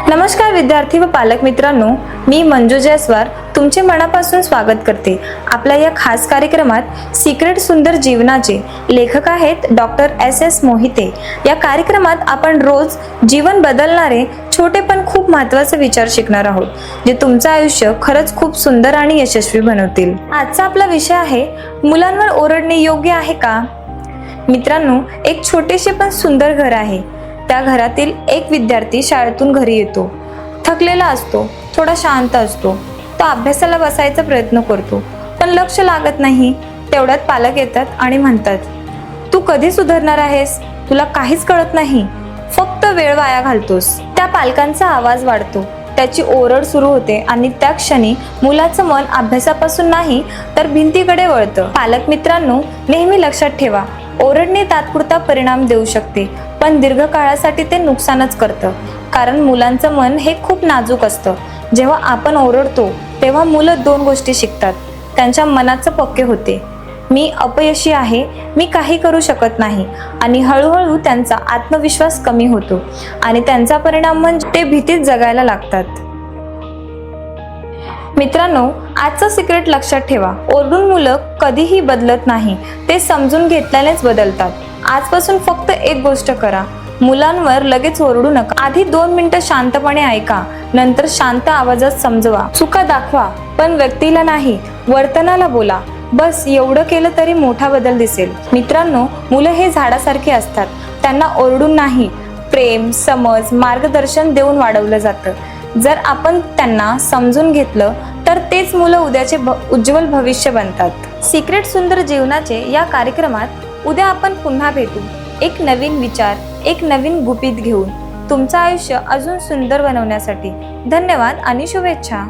नमस्कार विद्यार्थी व पालक मित्रांनो, मी मंजू जयस्वार तुमचे मनापासून स्वागत करते। आपल्या या खास कार्यक्रमात सिक्रेट सुंदर जीवनाचे लेखक आहेत डॉक्टर एस मोहिते। या कार्यक्रमात आपण रोज जीवन बदलणारे छोटे पण खूप महत्त्वाचे विचार शिकणार आहोत, जे तुमचं आयुष्य खरंच खूप सुंदर आणि यशस्वी बनवतील। आजचा आपला विषय आहे, मुलांवर ओरडणे योग्य आहे का? मित्रांनो, एक छोटेसे पण सुंदर घर आहे। त्या घरातील एक विद्यार्थी शाळेतून घरी येतो, थकलेला असतो, थोडा शांत असतो। तो अभ्यासाला बसायचा प्रयत्न करतो, पण लक्ष लागत नाही। तेवढ्यात पालक येतात आणि म्हणतात, तू कधी सुधारणार आहेस? तुला काहीच कळत नाही, फक्त वेळ वाया घालतोस। त्या पालकांचा आवाज वाढतो, त्याची ओरड सुरू होते आणि त्या क्षणी मुलाचं मन अभ्यासापासून नाही तर भिंतीकडे वळतं। पालक मित्रांनो, नेहमी लक्षात ठेवा, ओरडणे तात्पुरता परिणाम देऊ शकते, पण दीर्घकाळासाठी ते नुकसानच करतं। कारण मुलांचं मन हे खूप नाजूक असतं। जेव्हा आपण ओरडतो तेव्हा मुलं दोन गोष्टी शिकतात। त्यांच्या मनाचं पक्के होते, मी अपयशी आहे, मी काही करू शकत नाही, आणि हळूहळू त्यांचा आत्मविश्वास कमी होतो आणि त्यांचा परिणाम म्हणजे ते भीतीत जगायला लागतात। मित्रांनो, आजचं सिक्रेट लक्षात ठेवा, ओरडून मुलं कधीही बदलत नाही, ते समजून घेतल्यानेच बदलतात। आजपासून फक्त एक गोष्ट करा, मुलांवर लगेच ओरडू नका। आधी 2 मिनिटं शांतपणे ऐका, नंतर शांत आवाजात समजवा। चुका दाखवा, पण व्यक्तीला नाही, वर्तनाला बोला। बस एवढं केलं तरी मोठा बदल दिसेल। मित्रांनो, मुलं हे झाडासारखे असतात, त्यांना ओरडून नाही, प्रेम, समज, मार्गदर्शन देऊन वाढवलं जातं। जर आपण त्यांना समजून घेतलं तर तेच मुलं उद्याचे उज्ज्वल भविष्य बनतात। सिक्रेट सुंदर जीवनाचे या कार्यक्रमात उद्या आपण पुन्हा भेटू, एक नवीन विचार, एक नवीन गुपित घेऊन तुमचं आयुष्य अजून सुंदर बनवण्यासाठी। धन्यवाद आणि शुभेच्छा।